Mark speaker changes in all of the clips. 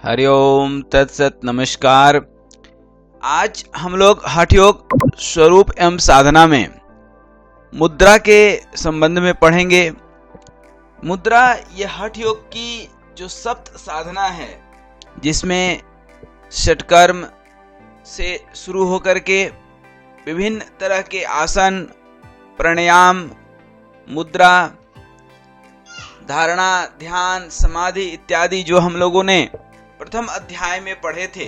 Speaker 1: हरिओम तत्सत नमस्कार। आज हम लोग हठ योग स्वरूप एवं साधना में मुद्रा के संबंध में पढ़ेंगे। मुद्रा यह हठ योग की जो सप्त साधना है, जिसमें षटकर्म से शुरू होकर के विभिन्न तरह के आसन, प्राणायाम, मुद्रा, धारणा, ध्यान, समाधि इत्यादि जो हम लोगों ने प्रथम अध्याय में पढ़े थे,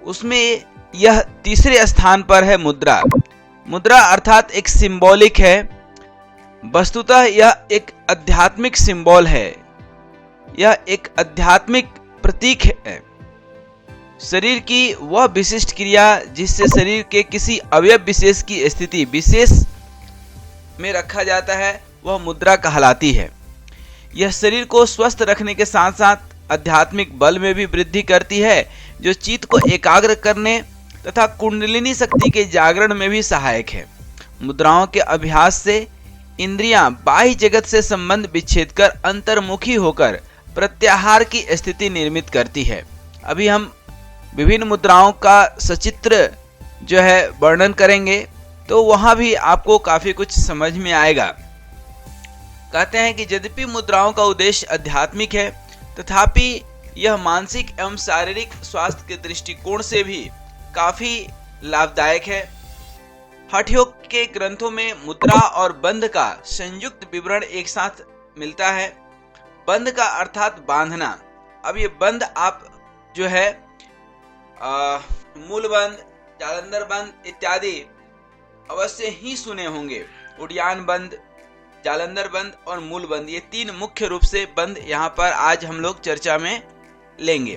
Speaker 1: उसमें यह तीसरे स्थान पर है मुद्रा। मुद्रा अर्थात एक सिंबॉलिक है। वस्तुतः यह एक आध्यात्मिक सिंबल है, यह एक आध्यात्मिक प्रतीक है। शरीर की वह विशिष्ट क्रिया जिससे शरीर के किसी अवयव विशेष की स्थिति विशेष में रखा जाता है, वह मुद्रा कहलाती है। यह शरीर को स्वस्थ रखने के साथ साथ आध्यात्मिक बल में भी वृद्धि करती है, जो चित्त को एकाग्र करने तथा कुंडलिनी शक्ति के जागरण में भी सहायक है। मुद्राओं के अभ्यास से इंद्रियां बाह्य जगत से संबंध विच्छेद कर अंतर्मुखी होकर प्रत्याहार की स्थिति निर्मित करती है। अभी हम विभिन्न मुद्राओं का सचित्र जो है वर्णन करेंगे, तो वहां भी आपको काफी कुछ समझ में आएगा। कहते हैं कि यद्यपि मुद्राओं का उद्देश्य आध्यात्मिक है, तथापि यह मानसिक एवं शारीरिक स्वास्थ्य के दृष्टिकोण से भी काफी लाभदायक है। हठ योग के ग्रंथों में मुद्रा और बंध का संयुक्त विवरण एक साथ मिलता है। बंध का अर्थात बांधना। अब ये बंध आप जो है मूल बंध, जालंधर बंध इत्यादि अवश्य ही सुने होंगे। उड़ियान बंध, जालंधर बंद और मूल बंद, ये तीन मुख्य रूप से बंद यहाँ पर आज हम लोग चर्चा में लेंगे।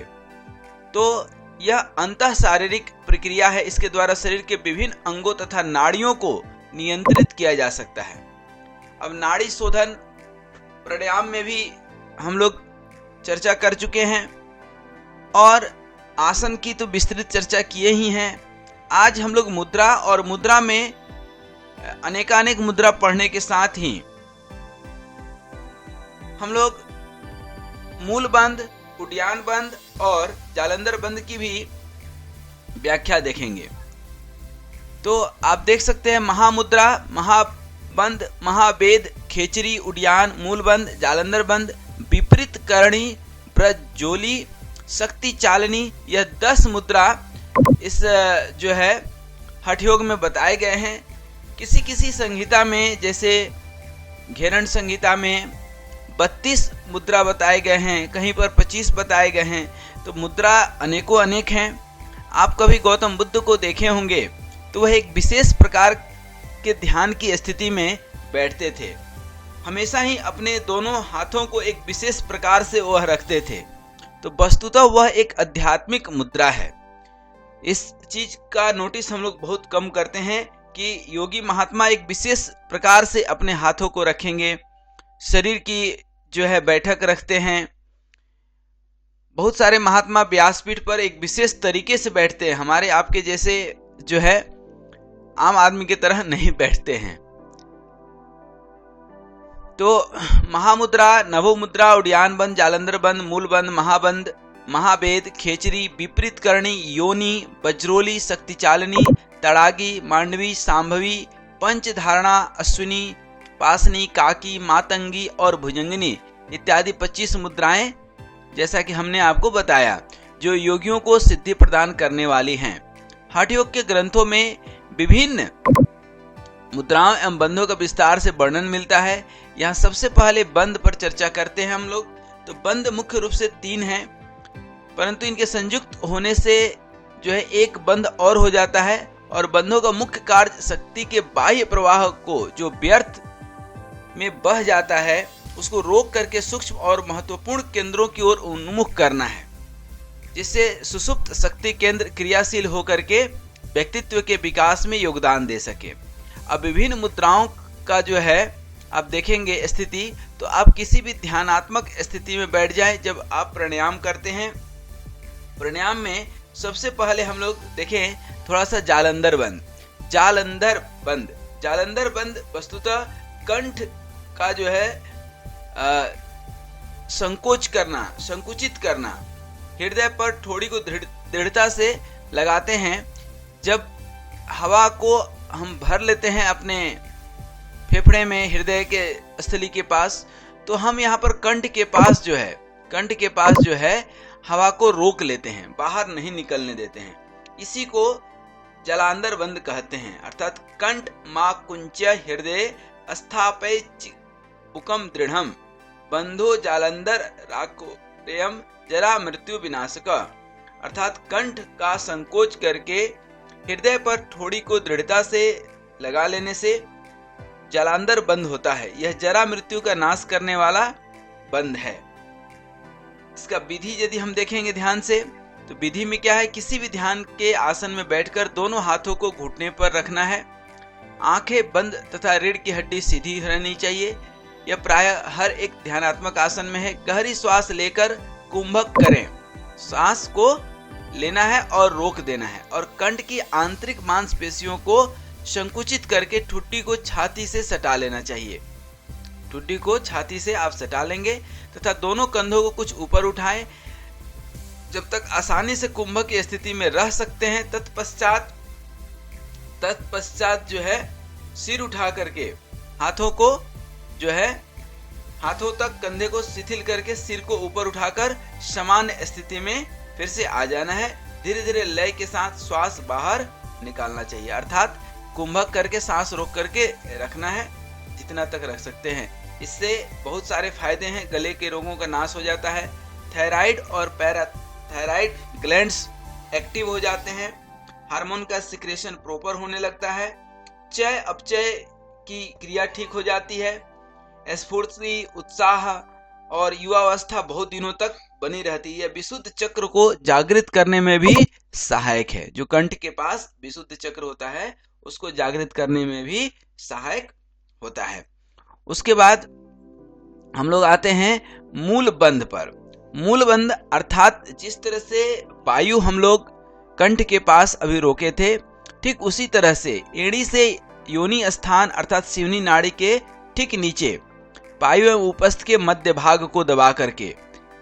Speaker 1: तो यह अंतः शारीरिक प्रक्रिया है। इसके द्वारा शरीर के विभिन्न अंगों तथा नाड़ियों को नियंत्रित किया जा सकता है। अब नाड़ी शोधन प्राणायाम में भी हम लोग चर्चा कर चुके हैं और आसन की तो विस्तृत चर्चा किए ही हैं। आज हम लोग मुद्रा और मुद्रा में अनेकानेक मुद्रा पढ़ने के साथ ही हम लोग मूल बंद, उड्डयन बंद और जालंधर बंद की भी व्याख्या देखेंगे। तो आप देख सकते हैं महामुद्रा, महाबंद, महावेद, खेचरी, उड्डयन, मूल बंद, जालंधर बंद, विपरीत करणी, प्रज्वली, शक्ति चालनी, यह 10 मुद्रा इस जो है हठ योग में बताए गए हैं। किसी किसी संहिता में, जैसे घेरण संहिता में 32 मुद्रा बताए गए हैं, कहीं पर 25 बताए गए हैं। तो मुद्रा अनेकों अनेक हैं। आप कभी गौतम बुद्ध को देखे होंगे तो वह एक विशेष प्रकार के ध्यान की स्थिति में बैठते थे। हमेशा ही अपने दोनों हाथों को एक विशेष प्रकार से वह रखते थे। तो वस्तुतः वह एक आध्यात्मिक मुद्रा है। इस चीज का नोटिस हम लोग बहुत कम करते हैं कि योगी महात्मा एक विशेष प्रकार से अपने हाथों को रखेंगे, शरीर की जो है बैठक रखते हैं। बहुत सारे महात्मा व्यासपीठ पर एक विशेष तरीके से बैठते हैं, हमारे आपके जैसे जो है आम आदमी की तरह नहीं बैठते हैं। तो महामुद्रा, नवोमुद्रा, उड्डयन बंद, जालंधर बंद, मूल बंद, महाबंद, महावेद, खेचरी, विपरीत करणी, योनि, वज्रोली, शक्ति चालनी, तड़ागी, मांडवी, सांभवी, पंचधारणा, अश्विनी, पासनी, काकी, मातंगी और भुजंगनी इत्यादि 25 मुद्राएं, जैसा कि हमने आपको बताया, जो योगियों को सिद्धि प्रदान करने वाली हैं। हठ योग के ग्रंथों में विभिन्न मुद्राओं एवं बंधों का विस्तार से वर्णन मिलता है। यहाँ सबसे पहले बंद पर चर्चा करते हैं हम लोग। तो बंद मुख्य रूप से 3 हैं, परंतु इनके संयुक्त होने से जो है एक बंद और हो जाता है। और बंधों का मुख्य कार्य शक्ति के बाह्य प्रवाह को जो व्यर्थ में बह जाता है, उसको रोक करके सूक्ष्म और महत्वपूर्ण केंद्रों की ओर उन्मुख करना है, जिससे सुषुप्त शक्ति केंद्र क्रियाशील होकर के व्यक्तित्व के विकास में योगदान दे सके। अब विभिन्न मुद्राओं का जो है आप देखेंगे स्थिति, तो आप किसी भी ध्यानात्मक स्थिति में बैठ जाएं जब आप प्राणायाम करते हैं। प्राणायाम में सबसे पहले हम लोग देखें थोड़ा सा जालंधर बंद। जालंधर बंद, जालंधर बंद वस्तुतः कंठ का जो है संकोच करना, संकुचित करना, हृदय पर थोड़ी को दृढ़ता से लगाते हैं। जब हवा को हम भर लेते हैं अपने फेफड़े में, हृदय के स्थली के पास, तो हम यहाँ पर कंठ के पास जो है हवा को रोक लेते हैं, बाहर नहीं निकलने देते हैं। इसी को जलांधर बंद कहते हैं। अर्थात कंठ मा कुंच्य हृदय स्थापय बुकम दृढ़म बंधो जालंधर राकोयम जरा मृत्यु विनाशक। अर्थात कंठ का संकोच करके हृदय पर थोड़ी को दृढ़ता से लगा लेने से जलांधर बंद होता है। यह जरा मृत्यु का नाश करने वाला बंद है। इसका विधि यदि हम देखेंगे ध्यान से, तो विधि में क्या है, किसी भी ध्यान के आसन में बैठकर दोनों हाथों को घुटने पर रखना है, आंखें बंद तथा रीढ़ की हड्डी सीधी रहनी चाहिए। यह प्रायः हर एक ध्यानात्मक आसन में है। गहरी श्वास लेकर कुंभक करें, सांस को लेना है और रोक देना है, और कंठ की आंतरिक मांसपेशियों को संकुचित करके ठुड्डी को छाती से सटा लेना चाहिए। ठुड्डी को छाती से आप सटा लेंगे तथा दोनों कंधों को कुछ ऊपर उठाएं जब तक आसानी से कुंभक की स्थिति में रह सकते हैं। तत्पश्चात जो है सिर उठा करके हाथों को जो है हाथों तक कंधे को शिथिल करके सिर को ऊपर उठाकर सामान्य स्थिति में फिर से आ जाना है। धीरे धीरे लय के साथ श्वास बाहर निकालना चाहिए। अर्थात कुंभक करके सांस रोक करके रखना है, जितना तक रख सकते हैं। इससे बहुत सारे फायदे हैं। गले के रोगों का नाश हो जाता है। थायराइड और पैराथायराइड ग्लैंड्स एक्टिव हो जाते हैं। हार्मोन का सिक्रेशन प्रॉपर होने लगता है। चय अपचय की क्रिया ठीक हो जाती है। स्फूर्ति, उत्साह और युवावस्था बहुत दिनों तक बनी रहती है। विशुद्ध चक्र को जागृत करने में भी सहायक है। जो कंठ के पास विशुद्ध चक्र होता है उसको जागृत करने में भी सहायक होता है। उसके बाद हम लोग आते हैं मूल बंध पर। मूल बंध अर्थात जिस तरह से वायु हम लोग कंठ के पास अभी रोके थे, ठीक उसी तरह से एड़ी से योनि स्थान अर्थात शिवनी नाड़ी के ठीक नीचे वायु एवं उपस्थ के मध्य भाग को दबा करके,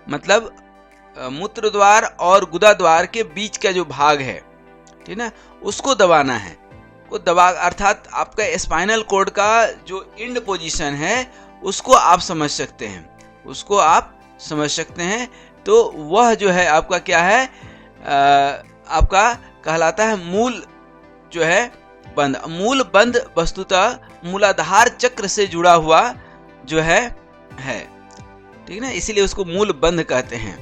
Speaker 1: मतलब मूत्र द्वार और गुदा द्वार के बीच का जो भाग है, ठीक ना, उसको दबाना है। वो दबा अर्थात आपका स्पाइनल कॉर्ड का जो इंड पोजीशन है उसको आप समझ सकते हैं, तो वह जो है आपका क्या है, आपका कहलाता है मूल जो है बंध। मूल बंध वस्तुतः मूलाधार चक्र से जुड़ा हुआ जो है, ठीक ना, इसीलिए उसको मूल बंध कहते हैं।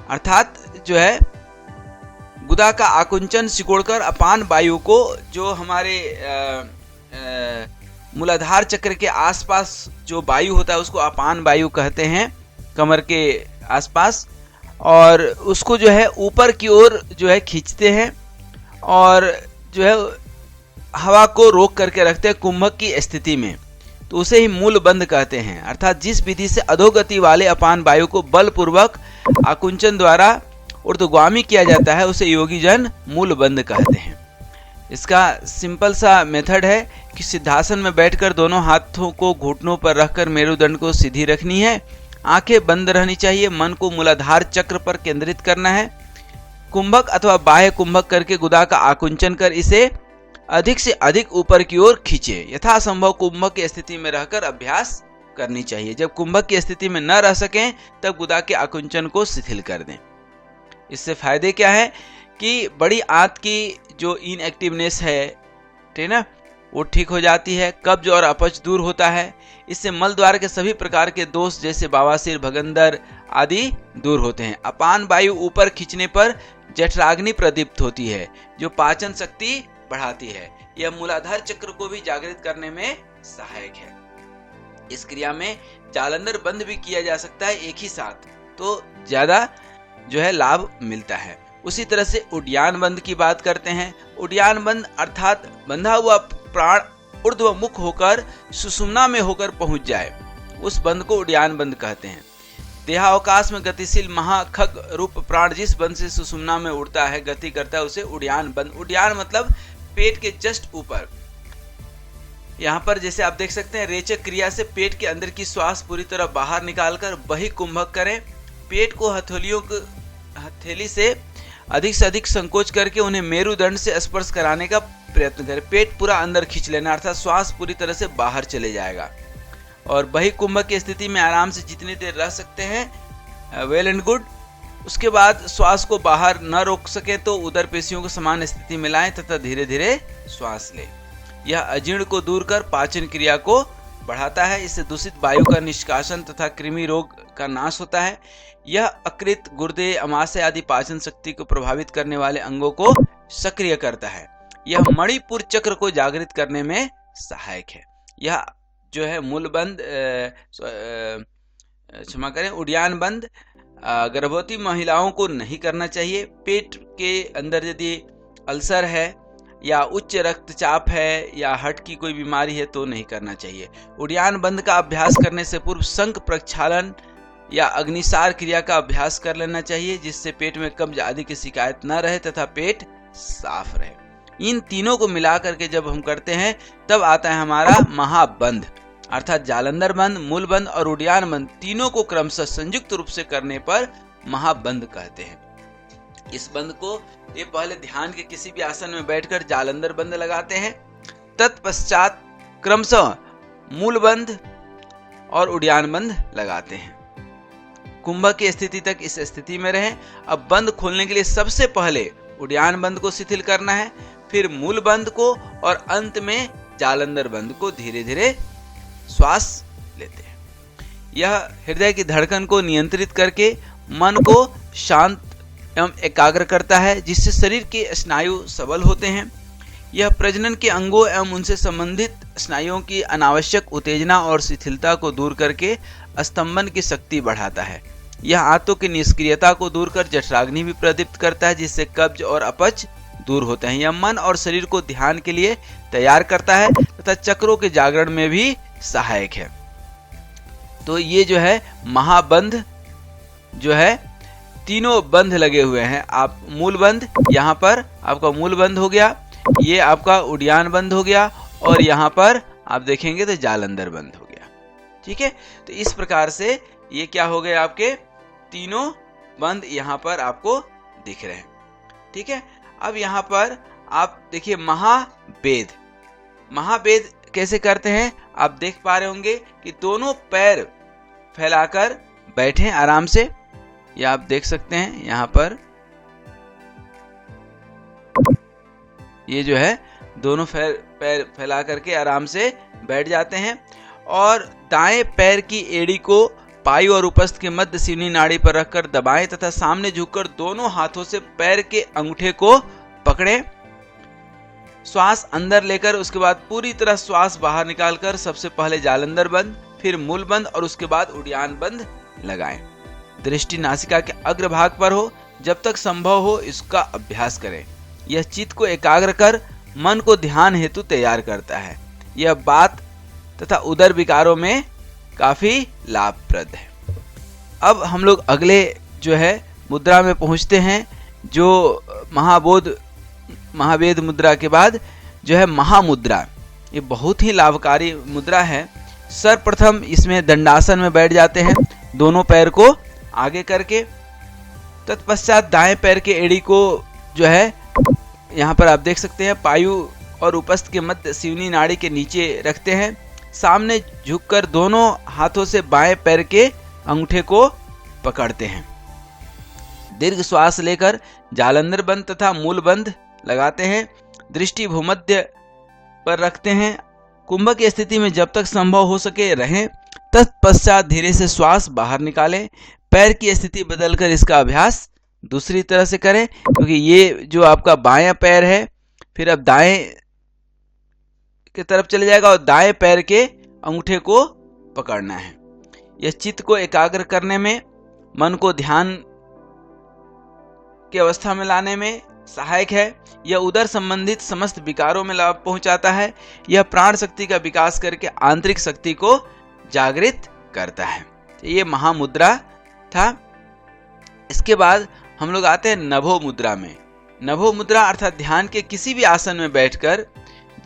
Speaker 1: अर्थात जो है गुदा का आकुंचन सिकोड़कर अपान वायु को, जो हमारे मूलाधार चक्र के आसपास जो वायु होता है उसको अपान वायु कहते हैं, कमर के आसपास, और उसको जो है ऊपर की ओर जो है खींचते हैं और जो है हवा को रोक करके रखते हैं कुंभक की स्थिति में, तो उसे ही मूल बंध कहते हैं। अर्थात जिस विधि से अधोगति वाले अपान वायु को बलपूर्वक आकुंचन द्वारा ऊर्ध्वगामी किया जाता है उसे योगी जन मूल बंध कहते हैं। इसका सिंपल सा मेथड है कि सिद्धासन में बैठकर दोनों हाथों को घुटनों पर रखकर मेरुदंड को सीधी रखनी है, आंखें बंद रहनी चाहिए, मन को मूलाधार चक्र पर केंद्रित करना है, कुंभक अथवा बाह्य कुंभक करके गुदा का आकुंचन कर इसे अधिक से अधिक ऊपर की ओर खींचे। यथासंभव कुंभक की स्थिति में रहकर अभ्यास करनी चाहिए। जब कुंभक की स्थिति में न रह सकें तब गुदा के आकुंचन को शिथिल कर दें। इससे फायदे क्या है कि बड़ी आंत की जो इनएक्टिवनेस है, ठीक ना, वो ठीक हो जाती है। कब्ज और अपच दूर होता है। इससे मल द्वार के सभी प्रकार के दोष जैसे बवासीर, भगंदर आदि दूर होते हैं। अपान वायु ऊपर खींचने पर जठराग्नि प्रदीप्त होती है जो पाचन शक्ति बढ़ाती है। यह मूलाधार चक्र को भी जागृत करने में सहायक है। इस क्रिया में जालंधर बंद भी किया जा सकता है एक ही साथ, तो ज्यादा जो है लाभ मिलता है। उसी तरह से उड्डयन बंद की बात करते हैं। उड्डयन बंद अर्थात बंधा हुआ प्राण ऊर्ध्वमुख होकर सुषुम्ना में होकर पहुंच जाए, उस बंद को उड्डयन बंद कहते हैं। देहावकाश में गतिशील महाखग रूप प्राण जिस बंद से सुषुम्ना में उड़ता है, गति करता है, उसे उड्डयन बंद। उड्डयन मतलब पेट के जस्ट ऊपर। यहाँ पर जैसे आप देख सकते हैं, रेचक क्रिया से पेट के अंदर की श्वास पूरी तरह बाहर निकालकर वही कुंभक करें। पेट को हथेलियों हथेली से अधिक संकोच करके उन्हें मेरुदंड से स्पर्श कराने का प्रयत्न करें। पेट पूरा अंदर खींच लेना, अर्थात श्वास पूरी तरह से बाहर चले जाएगा। और बहिकुंभक की स्थिति में आराम से जितनी देर रह सकते हैं वेल एंड गुड। उसके बाद श्वास को बाहर न रोक सके तो उदर पेशियों को समान स्थिति में लाएं तथा धीरे धीरे श्वास लें। यह अजीर्ण को दूर कर पाचन क्रिया को बढ़ाता है। इससे दूषित वायु का निष्कासन तथा कृमि रोग का नाश होता है। यह अकृत, गुर्दे, अमाशय आदि पाचन शक्ति को प्रभावित करने वाले अंगों को सक्रिय करता है। यह मणिपुर चक्र को जागृत करने में सहायक है। यह जो है मूलबंध, क्षमा करें, उड्डयन बंद गर्भवती महिलाओं को नहीं करना चाहिए। पेट के अंदर यदि अल्सर है या उच्च रक्तचाप है या हार्ट की कोई बीमारी है तो नहीं करना चाहिए। उड्डयन बंद का अभ्यास करने से पूर्व शंख प्रक्षालन या अग्निसार क्रिया का अभ्यास कर लेना चाहिए, जिससे पेट में कब्ज आदि की शिकायत न रहे तथा पेट साफ रहे। इन तीनों को मिला करके जब हम करते हैं तब आता है हमारा महाबंध, अर्थात जालंधर बंद, मूल बंद और उड्डयन बंद तीनों को क्रमशः संयुक्त रूप से करने पर महाबंध कहते हैं। इस बंद को ये पहले ध्यान के किसी भी आसन में बैठकर जालंधर बंद लगाते हैं, तत्पश्चात क्रमशः मूल बंद और उड्डयन बंद लगाते हैं। कुंभक की स्थिति तक इस स्थिति में रहें। अब बंद खोलने के लिए सबसे पहले उड्डयन बंद को शिथिल करना है, फिर मूल बंद को और अंत में जालंधर बंद को धीरे धीरे श्वास लेते हैं। यह हृदय की धड़कन को नियंत्रित करके मन को शांत एवं एकाग्र करता है, जिससे शरीर के स्नायु सबल होते हैं। यह प्रजनन के अंगों एवं उनसे संबंधित स्नायुओं की अनावश्यक उत्तेजना और शिथिलता को दूर करके स्तंभन की शक्ति बढ़ाता है। यह आंतों की निष्क्रियता को दूर कर जठराग्नि भी प्रदीप्त करता है, जिससे कब्ज और अपच दूर होते हैं। यह मन और शरीर को ध्यान के लिए तैयार करता है तथा चक्रों के जागरण में भी सहायक है। तो ये जो है महाबंध जो है तीनों बंध लगे हुए हैं। आप मूल बंध, यहाँ पर आपका मूल बंध हो गया, ये आपका उड्डयन बंध हो गया और यहाँ पर आप देखेंगे तो जालंधर बंध हो गया। ठीक है, तो इस प्रकार से ये क्या हो गए, आपके तीनों बंध यहाँ पर आपको दिख रहे हैं। ठीक है, अब यहाँ पर आप देखिए महावेद। महावेद कैसे करते हैं आप देख पा रहे होंगे कि दोनों पैर फैलाकर बैठे आराम से। ये आप देख सकते हैं यहाँ पर ये जो है दोनों पैर फैला करके आराम से बैठ जाते हैं और दाएं पैर की एड़ी को पायु और उपस्थ के मध्य सीवनी नाड़ी पर रखकर दबाएं तथा सामने झुककर दोनों हाथों से पैर के अंगूठे को पकड़ें। श्वास अंदर लेकर उसके बाद पूरी तरह श्वास बाहर निकालकर सबसे पहले जालंधर बंद, फिर मूल बंद और उसके बाद उड्डयन बंद लगाएं। दृष्टि नासिका के अग्रभाग पर हो, जब तक संभव हो इसका अभ्यास करें। यह चित्त को एकाग्र कर मन को ध्यान हेतु तैयार करता है। यह बात तथा उदर विकारों में काफी लाभप्रद है। अब हम लोग अगले जो है मुद्रा में पहुंचते हैं, जो महावेद मुद्रा के बाद जो है महामुद्रा। ये बहुत ही लाभकारी मुद्रा है। सर्वप्रथम इसमें दंडासन में बैठ जाते हैं, दोनों पैर को आगे करके। तत्पश्चात दाएं पैर के एड़ी को जो है यहाँ पर आप देख सकते हैं पायु और उपस्थ के मध्य सीवनी नाड़ी के नीचे रखते हैं। सामने झुककर दोनों हाथों से बाएं पैर के अंगूठे को पकड़ते हैं। दीर्घ श्वास लेकर जालंधर बंद तथा मूल बंद लगाते हैं। दृष्टि भूमध्य पर रखते हैं। कुंभक की स्थिति में जब तक संभव हो सके रहें। तत्पश्चात धीरे से श्वास बाहर निकालें। पैर की स्थिति बदलकर इसका अभ्यास दूसरी तरह से करें, क्योंकि ये जो आपका बायां पैर है फिर अब दाएं की तरफ चले जाएगा और दाएं पैर के अंगूठे को पकड़ना है। यह चित्त को एकाग्र करने में, मन को ध्यान की अवस्था में लाने में सहायक है। यह उदर संबंधित समस्त विकारों में लाभ पहुंचाता है। यह प्राण शक्ति का विकास करके आंतरिक शक्ति को जागृत करता है। ये महामुद्रा था। इसके बाद हम लोग आते हैं नभो मुद्रा में। नभो मुद्रा अर्थात ध्यान के किसी भी आसन में बैठकर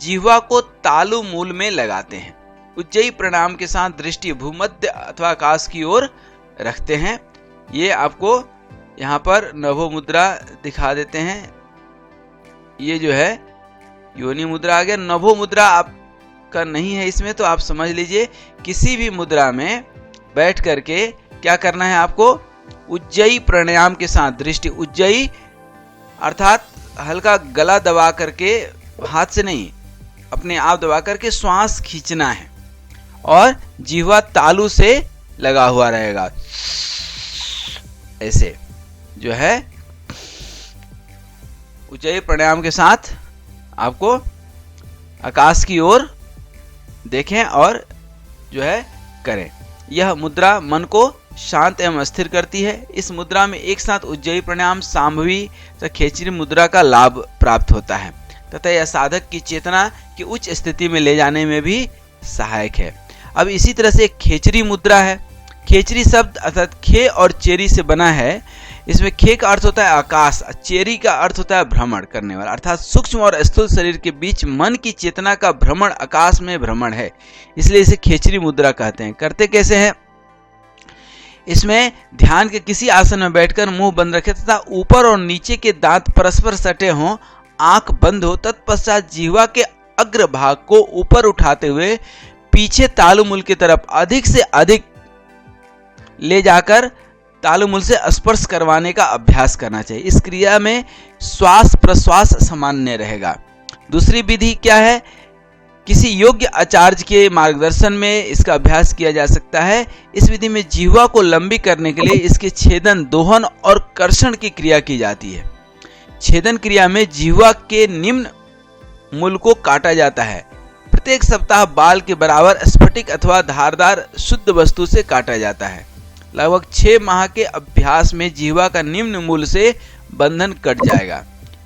Speaker 1: जिह्वा को तालु मूल में लगाते हैं। उज्जयी प्रणाम के साथ दृष्टि भूमध्य अथवा आकाश की ओर रखते हैं। ये आपको यहाँ पर नभो मुद्रा दिखा देते हैं। ये जो है योनि मुद्रा आ गया। नभो मुद्रा आपका नहीं है इसमें, तो आप समझ लीजिए किसी भी मुद्रा में बैठ करके क्या करना है आपको, उज्जयी प्राणायाम के साथ दृष्टि, उज्जयी अर्थात हल्का गला दबा करके, हाथ से नहीं अपने आप दबा करके श्वास खींचना है और जिह्वा तालू से लगा हुआ रहेगा। ऐसे जो है उज्जयी प्राणायाम के साथ आपको आकाश की ओर देखें और जो है करें। यह मुद्रा मन को शांत एवं स्थिर करती है। इस मुद्रा में एक साथ उज्जयी प्राणायाम, सांभवी तथा खेचरी मुद्रा का लाभ प्राप्त होता है तथा यह साधक की चेतना की उच्च स्थिति में ले जाने में भी सहायक है। अब इसी तरह से एक खेचरी मुद्रा है। खेचरी शब्द अर्थात खे और चेरी से बना है। इसमें खे का अर्थ होता है आकाश, चेरी का अर्थ होता है भ्रमण करने वाला, अर्थात सूक्ष्म और स्थूल शरीर के बीच मन की चेतना का भ्रमण, आकाश में भ्रमण है, इसलिए इसे खेचरी मुद्रा कहते हैं। करते कैसे हैं, इसमें ध्यान के किसी आसन में बैठकर मुंह बंद रखें तथा ऊपर और नीचे के दांत परस्पर सटे हों, आंख बंद हो, तत्पश्चात जिह्वा के अग्र भाग को ऊपर उठाते हुए पीछे तालुमूल की तरफ अधिक से अधिक ले जाकर तालुमूल से स्पर्श करवाने का अभ्यास करना चाहिए। इस क्रिया में श्वास प्रश्वास सामान्य रहेगा। दूसरी विधि क्या है, किसी योग्य आचार्य के मार्गदर्शन में इसका अभ्यास किया जा सकता है। इस विधि में जिह्वा को लंबी करने के लिए इसके छेदन, दोहन और कर्षण की क्रिया की जाती है। छेदन क्रिया में जिह्वा के निम्न मूल को काटा जाता है। प्रत्येक सप्ताह बाल के बराबर स्फटिक अथवा धारदार शुद्ध वस्तु से काटा जाता है। लगभग 6 माह के अभ्यास में जिह्वा का निम्न मूल से बंधन कट जाएगा।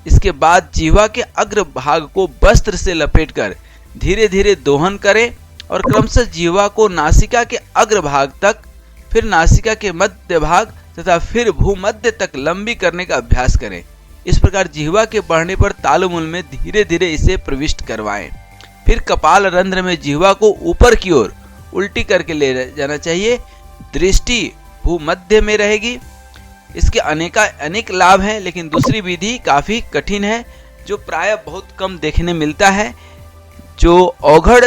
Speaker 1: इसके बाद जिह्वा के अग्र भाग को वस्त्र से लपेटकर धीरे धीरे दोहन करें और क्रमशः जिह्वा को नासिका के अग्र भाग तक, फिर नासिका के मध्य भाग तथा फिर भूमध्य तक लंबी करने का अभ्यास करें। इस प्रकार जिह्वा के बढ़ने पर तालुमूल में धीरे धीरे इसे प्रविष्ट करवाएं। फिर कपाल रंध्र में जिह्वा को ऊपर की ओर उल्टी करके ले जाना चाहिए। दृष्टि भूमध्य में रहेगी। इसके अनेक लाभ हैं, लेकिन दूसरी विधि काफी कठिन है, जो प्राय बहुत कम देखने मिलता है। जो औघड़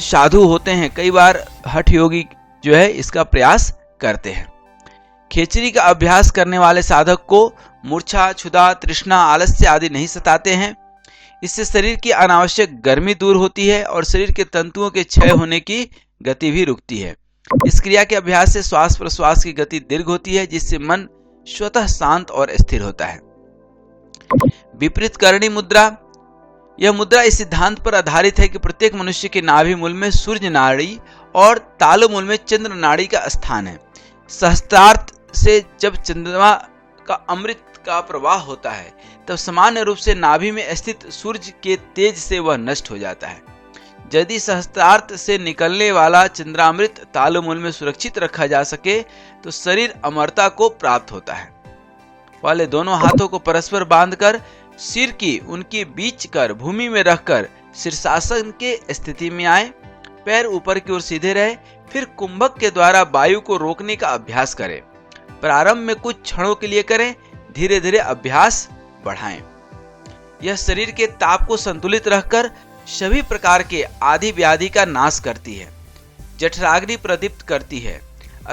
Speaker 1: साधु होते हैं, कई बार हठ योगी जो है इसका प्रयास करते हैं। खेचरी का अभ्यास करने वाले साधक को मूर्छा, क्षुधा, तृष्णा, आलस्य आदि नहीं सताते हैं। इससे शरीर की अनावश्यक गर्मी दूर होती है और शरीर के तंतुओं के क्षय होने की गति भी रुकती है। इस क्रिया के अभ्यास से श्वास प्रश्वास की गति दीर्घ होती है, जिससे मन स्वतः शांत और स्थिर होता है। विपरीत करणी मुद्रा, यह मुद्रा इस सिद्धांत पर आधारित है कि प्रत्येक मनुष्य के नाभि मूल में सूर्य नाड़ी और तालुमूल में चंद्र नाड़ी का स्थान है। सहस्त्रार्थ से जब चंद्रमा का अमृत का प्रवाह होता है, तब सामान्य रूप से नाभि में स्थित सूर्य के तेज से वह नष्ट हो जाता है। यदि सहस्त्रार्थ से निकलने वाला चंद्रामृत तालुमूल में सुरक्षित रखा जा सके तो शरीर अमरता को प्राप्त होता है। वाले दोनों हाथों को परस्पर बांधकर सिर की उनके बीच कर भूमि में रखकर शीर्षासन के स्थिति में आए। पैर ऊपर की ओर सीधे रहे। फिर कुंभक के द्वारा वायु को रोकने का अभ्यास करें। प्रारंभ में कुछ क्षणों के लिए करें, धीरे धीरे अभ्यास बढ़ाएं। यह शरीर के ताप को संतुलित रखकर सभी प्रकार के आदि व्याधि का नाश करती है। जठराग्नि प्रदीप्त करती है।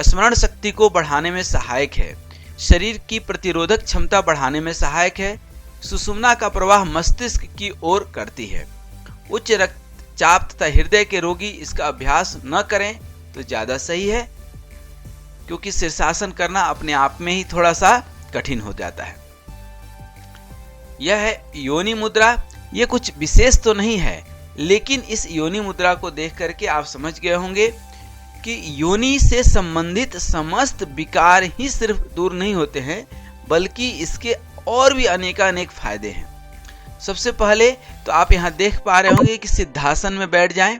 Speaker 1: स्मरण शक्ति को बढ़ाने में सहायक है। शरीर की प्रतिरोधक क्षमता बढ़ाने में सहायक है। सुषुम्ना का प्रवाह मस्तिष्क की ओर करती है। उच्च रक्तचाप तथा हृदय के रोगी इसका अभ्यास न करें तो ज्यादा सही है, क्योंकि शीर्षासन करना अपने आप में ही थोड़ा सा कठिन हो जाता है। यह है योनि मुद्रा। ये कुछ विशेष तो नहीं है, लेकिन इस योनि मुद्रा को देख करके आप समझ गए होंगे कि योनि से संबंधित समस्त विकार ही सिर्फ दूर नहीं होते हैं, बल्कि इसके और भी अनेक फायदे हैं। सबसे पहले तो आप यहां देख पा रहे होंगे कि सिद्धासन में बैठ जाएं।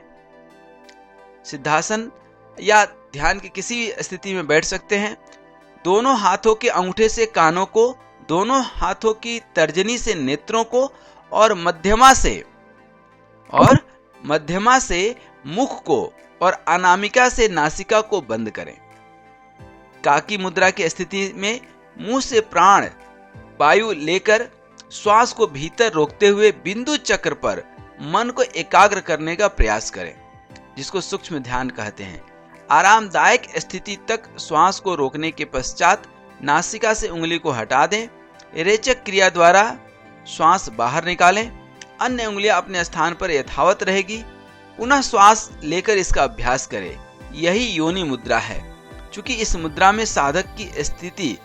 Speaker 1: सिद्धासन या ध्यान की किसी स्थिति में बैठ सकते हैं। दोनों हाथों के अंगूठे से कानों को, दोनों हाथों की तर्जनी से नेत्रों को और मध्यमा से मुख को और अनामिका से नासिका को बंद करें। काकी मुद्रा की स्थिति में मुंह से प्राण वायु लेकर श्वास को भीतर रोकते हुए बिंदु चक्र पर मन को एकाग्र करने का प्रयास करें, जिसको सूक्ष्म ध्यान कहते हैं। आरामदायक स्थिति तक श्वास को रोकने के पश्चात नासिका से उंगली को हटा दें। रेचक क्रिया द्वारा श्वास बाहर निकालें। अन्य उंगलियां अपने स्थान पर यथावत रहेगी। पुनः श्वास लेकर इसका अभ्यास करें। यही योनि मुद्रा है। चूंकि इस मुद्रा में साधक की स्थिति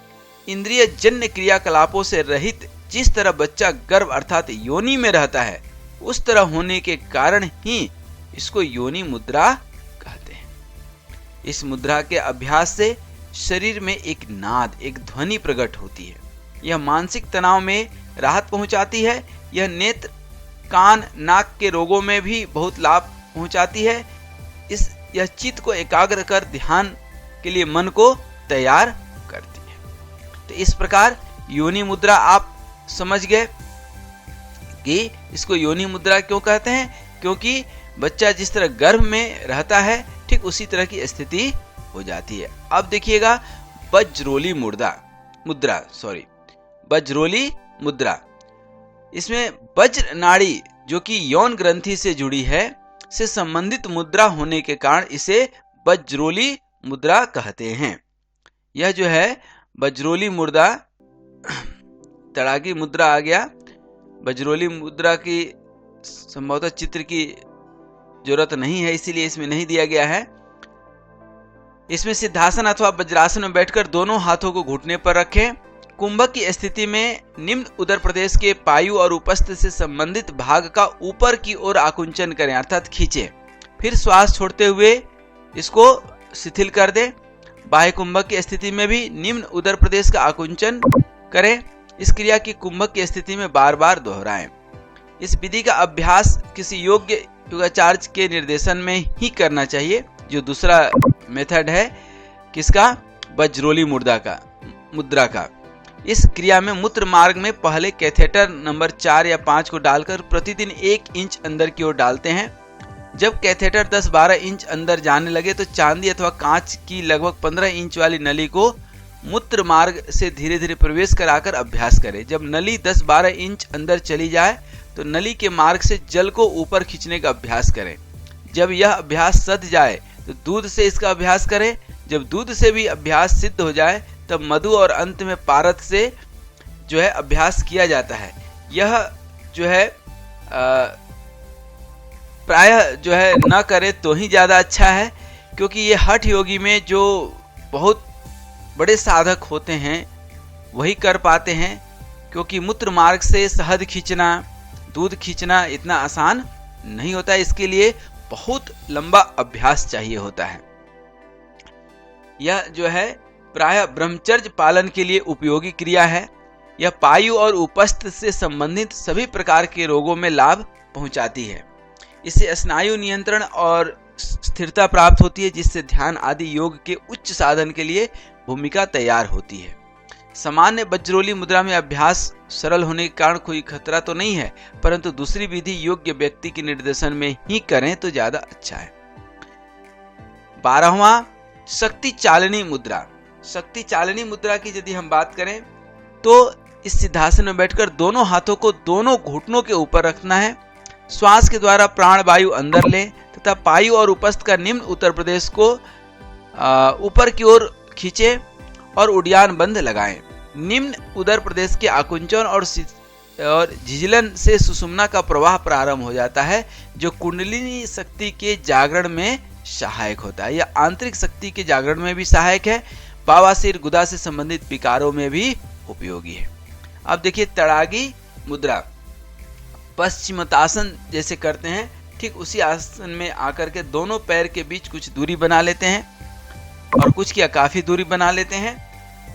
Speaker 1: इंद्रिय जन्य क्रियाकलापों से रहित जिस तरह बच्चा गर्भ अर्थात योनि में रहता है, उस तरह होने के कारण ही इसको योनि मुद्रा कहते हैं। इस मुद्रा के अभ्यास से शरीर में एक नाद, एक ध्वनि प्रकट होती है। यह मानसिक तनाव में राहत पहुंचाती है। यह नेत्र, कान, नाक के रोगों में भी बहुत लाभ पहुंचाती है। यह चित्त को एकाग्र कर ध्यान के लिए मन को तैयार करती है। तो इस प्रकार योनि मुद्रा आप समझ गए कि इसको योनि मुद्रा क्यों कहते हैं, क्योंकि बच्चा जिस तरह गर्भ में रहता है ठीक उसी तरह की स्थिति हो जाती है। अब देखिएगा वज्रोली मुद्रा। इसमें वज्र नाड़ी जो कि यौन ग्रंथि से जुड़ी है से संबंधित मुद्रा होने के कारण इसे वज्रोली मुद्रा कहते हैं। यह जो है वज्रोली मुद्रा, तड़ागी मुद्रा आ गया। वज्रोली मुद्रा की संभवतः चित्र की जरूरत नहीं है, इसीलिए इसमें नहीं दिया गया है। इसमें सिद्धासन अथवा वज्रासन में बैठकर दोनों हाथों को घुटने पर रखें। कुंभक की स्थिति में निम्न उदर प्रदेश के पायु और उपस्थ से संबंधित भाग का ऊपर की ओर आकुंचन करें अर्थात खींचें। फिर श्वास छोड़ते हुए इसको शिथिल कर दें। बाह्य कुंभक की स्थिति में भी निम्न उदर प्रदेश का आकुंचन करें। इस क्रिया की कुंभक की स्थिति में बार बार दोहराएं। इस विधि का अभ्यास किसी योग्य योगाचार्य के निर्देशन में ही करना चाहिए। जो दूसरा मेथड है किसका, वज्रोली मुद्रा का। इस क्रिया में मूत्र मार्ग में पहले कैथेटर नंबर 4 या 5 को डालकर प्रतिदिन 1 इंच अंदर की ओर डालते हैं। जब कैथेटर 10-12 इंच अंदर जाने लगे तो चांदी अथवा कांच की लगभग 15 इंच वाली नली को मूत्र मार्ग से धीरे धीरे प्रवेश कराकर अभ्यास करें। जब नली 10-12 इंच अंदर चली जाए तो नली के मार्ग से जल को ऊपर खींचने का अभ्यास करें। जब यह अभ्यास सध जाए तो दूध से इसका अभ्यास करें। जब दूध से भी अभ्यास सिद्ध हो जाए तब मधु और अंत में पारद से जो है अभ्यास किया जाता है। यह जो है प्रायः जो है न करे तो ही ज़्यादा अच्छा है, क्योंकि ये हठ योगी में जो बहुत बड़े साधक होते हैं वही कर पाते हैं, क्योंकि मूत्र मार्ग से शहद खींचना, दूध खींचना इतना आसान नहीं होता है। इसके लिए बहुत लंबा अभ्यास चाहिए होता है। यह जो है प्रायः ब्रह्मचर्य पालन के लिए उपयोगी क्रिया है। यह पायु और उपस्थ से संबंधित सभी प्रकार के रोगों में लाभ पहुंचाती है। इससे स्नायु नियंत्रण और स्थिरता प्राप्त होती है, जिससे ध्यान आदि योग के उच्च साधन के लिए भूमिका तैयार होती है। सामान्य वज्रोली मुद्रा में अभ्यास सरल होने के कारण कोई खतरा तो नहीं है, परंतु दूसरी विधि योग्य व्यक्ति के निर्देशन में ही करें तो ज्यादा अच्छा है। 12वां शक्ति चालिनी मुद्रा। शक्ति चालिनी मुद्रा की यदि हम बात करें तो इस सिद्धासन में बैठकर दोनों हाथों को दोनों घुटनों के ऊपर रखना है। श्वास के द्वारा प्राण वायु अंदर लें तथा पायु और उपस्थ का निम्न उत्तर प्रदेश को ऊपर की ओर खींचे और उड्डयन बंद लगाएं। निम्न उदर प्रदेश के आकुंचन और झिझलन से सुषुम्ना का प्रवाह प्रारंभ हो जाता है, जो कुंडलिनी शक्ति के जागरण में सहायक होता है। यह आंतरिक शक्ति के जागरण में भी सहायक है। बवासीर गुदा से संबंधित विकारों में भी उपयोगी है। अब देखिए तड़ागी मुद्रा। पश्चिमोत्तासन जैसे करते हैं ठीक उसी आसन में आकर के दोनों पैर के बीच कुछ दूरी बना लेते हैं, और कुछ क्या काफी दूरी बना लेते हैं,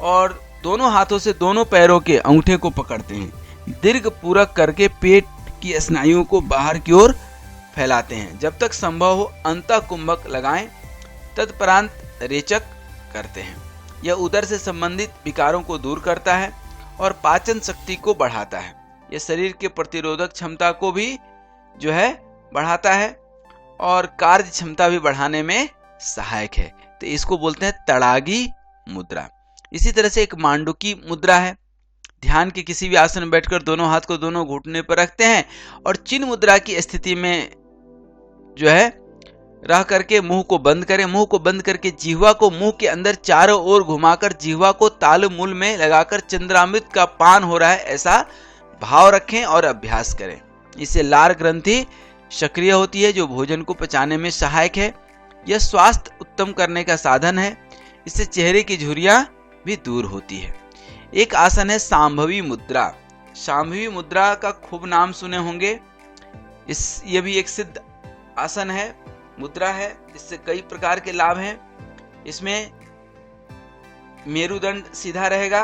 Speaker 1: और दोनों हाथों से दोनों पैरों के अंगूठे को पकड़ते हैं। दीर्घ पूरक करके पेट की स्नायुओं को बाहर की ओर फैलाते हैं। जब तक संभव हो अंतः कुंभक लगाएं, तत्परांत रेचक करते हैं। यह उदर से संबंधित विकारों को दूर करता है और पाचन शक्ति को बढ़ाता है। यह शरीर के प्रतिरोधक क्षमता को भी जो है बढ़ाता है और कार्य क्षमता भी बढ़ाने में सहायक है। तो इसको बोलते हैं तड़ागी मुद्रा। इसी तरह से एक मांडुकी मुद्रा है। ध्यान के किसी भी आसन में बैठकर दोनों हाथ को दोनों घुटने पर रखते हैं और चिन्ह मुद्रा की स्थिति में जो है रह करके मुंह को बंद करें। मुंह को बंद करके जिह्वा को मुंह के अंदर चारों ओर घुमाकर जिह्वा को तालु मूल में लगाकर चंद्रामृत का पान हो रहा है ऐसा भाव रखें और अभ्यास करें। इससे लार ग्रंथि सक्रिय होती है जो भोजन को पचाने में सहायक है। यह स्वास्थ्य उत्तम करने का साधन है। इससे चेहरे की झुर्रियां भी दूर होती है। एक आसन है सांभवी मुद्रा। सांभवी मुद्रा का खूब नाम सुने होंगे। यह भी एक सिद्ध आसन है, मुद्रा है। इससे कई प्रकार के लाभ हैं। इसमें मेरुदंड सीधा रहेगा,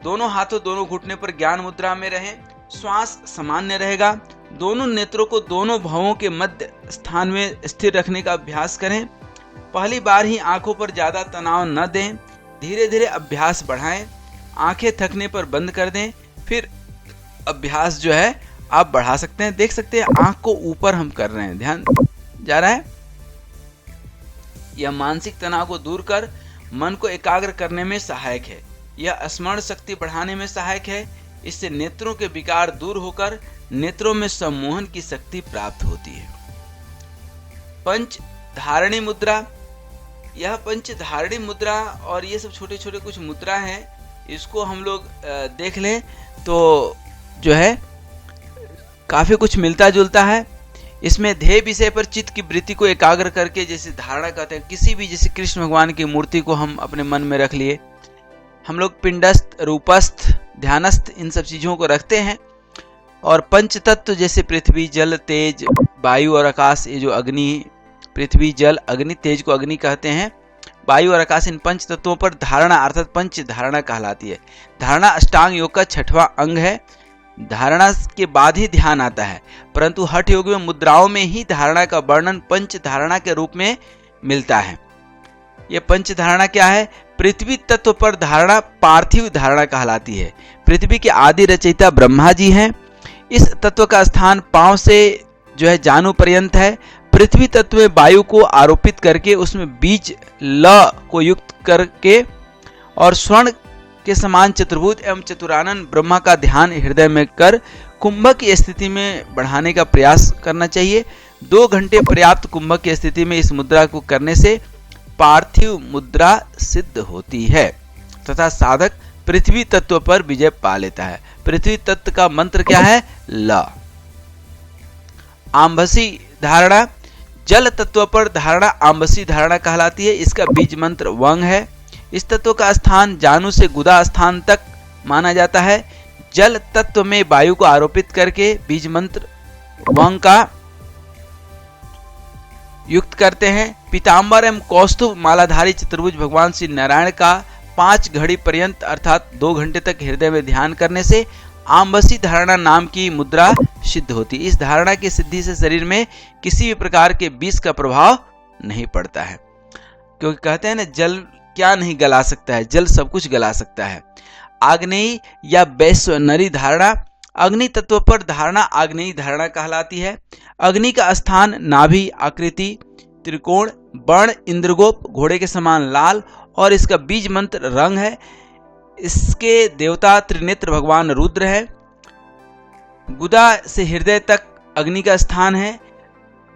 Speaker 1: दोनों हाथों दोनों घुटने पर ज्ञान मुद्रा में रहें, श्वास सामान्य रहेगा, दोनों नेत्रों को दोनों भवों के मध्य स्थान में स्थिर रखने का अभ्यास करें। पहली बार ही आंखों पर ज्यादा तनाव न दें, धीरे धीरे अभ्यास बढ़ाएं। आंखें थकने पर बंद कर दें, फिर अभ्यास जो है आप बढ़ा सकते हैं। देख सकते हैं आंख को ऊपर हम कर रहे हैं, ध्यान जा रहा है। यह मानसिक तनाव को दूर कर मन को एकाग्र करने में सहायक है। यह स्मरण शक्ति बढ़ाने में सहायक है। इससे नेत्रों के विकार दूर होकर नेत्रों में सम्मोहन की शक्ति प्राप्त होती है। पंच धारणी मुद्रा। यह पंच धारणी मुद्रा और ये सब छोटे छोटे कुछ मुद्रा हैं, इसको हम लोग देख लें तो जो है काफी कुछ मिलता जुलता है। इसमें ध्येय विषय पर चित्त की वृत्ति को एकाग्र करके, जैसे धारणा कहते हैं, किसी भी जैसे कृष्ण भगवान की मूर्ति को हम अपने मन में रख लिए, हम लोग पिंडस्थ, रूपस्थ, ध्यानस्थ इन सब चीजों को रखते हैं। और पंच तत्व जैसे पृथ्वी, जल, तेज, वायु और आकाश, ये जो अग्नि, पृथ्वी, जल, अग्नि, तेज को अग्नि कहते हैं, वायु और आकाश, इन पंच तत्वों पर धारणा अर्थात पंच धारणा कहलाती है। धारणा अष्टांग योग का 6वां अंग है। धारणा के बाद ही ध्यान आता है, परंतु हठ योग में मुद्राओं में ही धारणा का वर्णन पंच धारणा के रूप में मिलता है। यह पंच धारणा क्या है? पृथ्वी तत्व पर धारणा पार्थिव धारणा कहलाती है। पृथ्वी के आदि रचयिता ब्रह्मा जी हैं। इस तत्व का स्थान पांव से जो है जानु पर्यंत है। पृथ्वी तत्व में वायु को आरोपित करके उसमें बीज ल को युक्त करके और स्वर्ण के समान चतुर्भुज एवं चतुरानन ब्रह्मा का ध्यान हृदय में कर कुंभक की स्थिति में बढ़ाने का प्रयास करना चाहिए। 2 घंटे पर्याप्त कुंभक की स्थिति में इस मुद्रा को करने से पार्थिव मुद्रा सिद्ध होती है तथा साधक पृथ्वी तत्व पर विजय पा लेता है। पृथ्वी तत्व का मंत्र क्या है? ल। आंबसी धारणा। जल तत्व पर धारणा आंबसी धारणा कहलाती है। इसका बीज मंत्र वंग है। इस तत्व का स्थान जानु से गुदा स्थान तक माना जाता है। जल तत्व में वायु को आरोपित करके बीज मंत्र वंग का युक्त करते हैं। पीतांबर एवं कौस्तुभ मालाधारी चतुर्भुज भगवान श्री नारायण का 5 घड़ी पर्यंत अर्थात 2 घंटे तक हृदय में ध्यान करने से आंबसी धारणा नाम की मुद्रा सिद्ध होती है। इस धारणा की सिद्धि से शरीर में किसी भी प्रकार के विष का प्रभाव नहीं पड़ता है, क्योंकि कहते हैं ना, जल क्या नहीं गला सकता है, जल सब कुछ गला सकता है। आग्नेयी या वैश्वनरी धारणा। अग्नि तत्व पर धारणा आग्नेयी धारणा कहलाती है। अग्नि का स्थान नाभि आकृति त्रिकोण, वर्ण इंद्रगोप घोड़े के समान लाल और इसका बीज मंत्र रंग है। इसके देवता त्रिनेत्र भगवान रुद्र है। गुदा से हृदय तक अग्नि का स्थान है।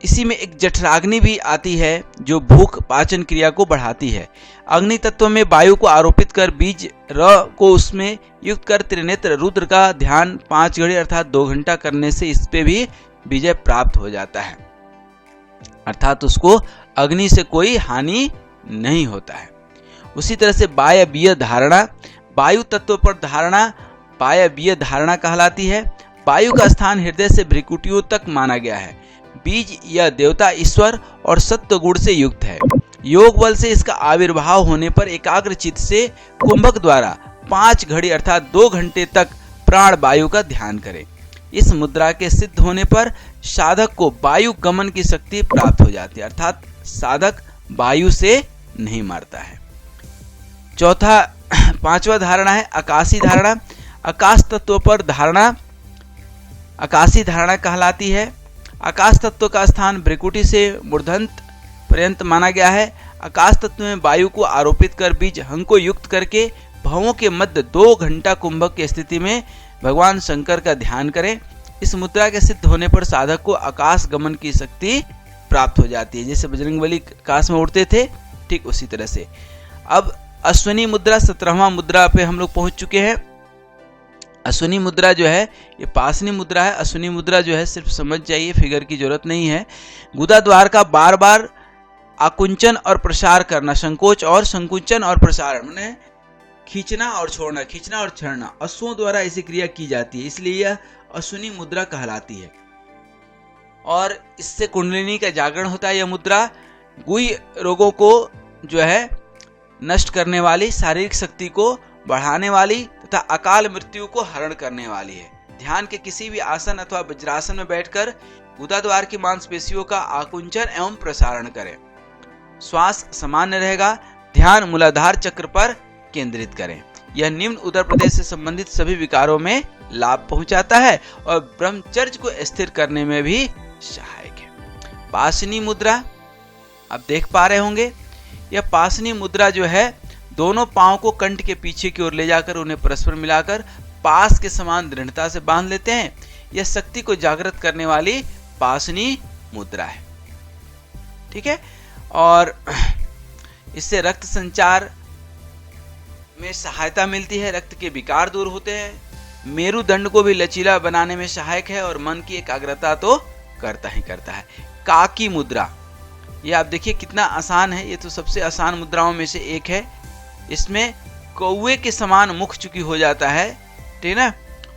Speaker 1: इसी में एक जठराग्नि भी आती है जो भूख पाचन क्रिया को बढ़ाती है। अग्नि तत्व में वायु को आरोपित कर बीज र को उसमें युक्त कर त्रिनेत्र रुद्र का ध्यान 5 घड़ी अर्थात 2 घंटा करने से इस पे भी विजय प्राप्त हो जाता है, अर्थात उसको अग्नि से कोई हानि नहीं होता है। उसी तरह से वायवीय धारणा। वायु तत्व पर धारणा वायवीय धारणा कहलाती है। वायु का स्थान हृदय से भ्रिकुटियों तक माना गया है। बीज या देवता ईश्वर और सत्व गुण से युक्त है। योग बल से इसका आविर्भाव होने पर एकाग्र चित्त से कुंभक द्वारा 5 घड़ी अर्थात 2 घंटे तक प्राण वायु का ध्यान करें। इस मुद्रा के सिद्ध होने पर साधक को वायु गमन की शक्ति प्राप्त हो जाती है, अर्थात साधक वायु से नहीं मारता है। 5वां धारणा है आकाशी धारणा। आकाश तत्व पर धारणा आकाशी धारणा कहलाती है। आकाश तत्व का स्थान भ्रिकुटी से मूर्धन्त पर्यंत माना गया है। आकाश तत्व में वायु को आरोपित कर बीज हंग को युक्त करके भवों के मध्य 2 घंटा कुंभक की स्थिति में भगवान शंकर का ध्यान करें। इस मुद्रा के सिद्ध होने पर साधक को आकाश गमन की शक्ति प्राप्त हो जाती है। जैसे बजरंगबली आकाश में उड़ते थे, ठीक उसी तरह से। अब अश्विनी मुद्रा 17वां मुद्रा पे हम लोग पहुंच चुके हैं। अश्विनी मुद्रा जो है ये पासनी मुद्रा है। अश्विनी मुद्रा जो है सिर्फ समझ जाइए, फिगर की जरूरत नहीं है। गुदा द्वार का बार बार आकुंचन और प्रसार करना, संकोच और संकुचन और प्रसारण माने खींचना और छोड़ना, खींचना और छोड़ना, अश्वों द्वारा ऐसी क्रिया की जाती है, इसलिए यह अश्विनी मुद्रा कहलाती है। और इससे कुंडलिनी का जागरण होता है। यह मुद्रा गुई रोगों को जो है नष्ट करने वाली, शारीरिक शक्ति को बढ़ाने वाली तथा अकाल मृत्यु को हरण करने वाली है। ध्यान के किसी भी आसन अथवा वज्रासन में बैठकर गुदा द्वार की मांसपेशियों का आकुंचन एवं प्रसारण करें। श्वास सामान्य रहेगा। ध्यान मूलाधार चक्र पर केंद्रित करें। यह निम्न उदर प्रदेश से संबंधित सभी विकारों में लाभ पहुंचाता है और ब्रह्मचर्य को स्थिर करने में भी सहायक है। पासनी मुद्रा आप देख पा रहे होंगे। यह पासनी मुद्रा जो है दोनों पांव को कंठ के पीछे की ओर ले जाकर उन्हें परस्पर मिलाकर पास के समान दृढ़ता से बांध लेते हैं। यह शक्ति को जागृत करने वाली पासनी मुद्रा है, ठीक है। और इससे रक्त संचार में सहायता मिलती है, रक्त के विकार दूर होते हैं, मेरुदंड को भी लचीला बनाने में सहायक है और मन की एकाग्रता तो करता ही करता है। काकी मुद्रा, ये आप देखिए कितना आसान है। ये तो सबसे आसान मुद्राओं में से एक है। इसमें कौवे के समान मुख चुकी हो जाता है, ठीक ना।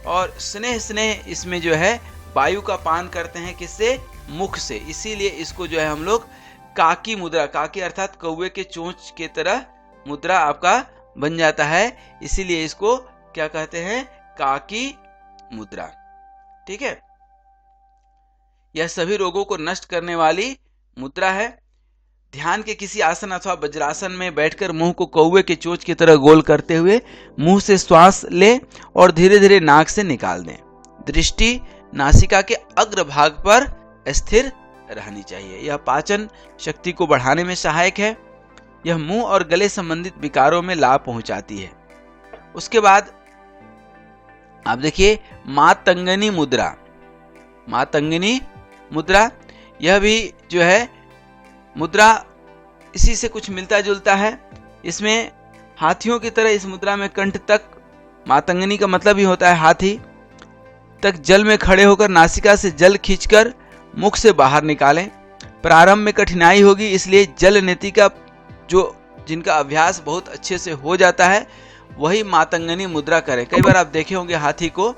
Speaker 1: और स्नेह स्नेह इसमें जो है वायु का पान करते हैं, किससे? मुख से। इसीलिए इसको जो है हम लोग काकी मुद्रा, काकी अर्थात कौवे के चोंच के तरह मुद्रा आपका बन जाता है, इसीलिए इसको क्या कहते हैं? काकी मुद्रा, ठीक है। यह सभी रोगों को नष्ट करने वाली मुद्रा है। ध्यान के किसी आसन अथवा वज्रासन में बैठकर मुंह को कौवे के चोंच की तरह गोल करते हुए मुंह से श्वास लें और धीरे धीरे नाक से निकाल दें। दृष्टि नासिका के अग्र भाग पर स्थिर रहनी चाहिए। यह पाचन शक्ति को बढ़ाने में सहायक है। यह मुंह और गले संबंधित विकारों में लाभ पहुंचाती है। उसके बाद आप देखिए मातंगनी मुद्रा। मातंगनी मुद्रा यह भी जो है मुद्रा इसी से कुछ मिलता जुलता है। इसमें हाथियों की तरह इस मुद्रा में कंठ तक, मातंगनी का मतलब ही होता है हाथी, तक जल में खड़े होकर नासिका से जल खींचकर मुख से बाहर निकालें। प्रारंभ में कठिनाई होगी, इसलिए जल नीति का जो जिनका अभ्यास बहुत अच्छे से हो जाता है वही मातंगनी मुद्रा करें। कई बार आप देखे होंगे हाथी को,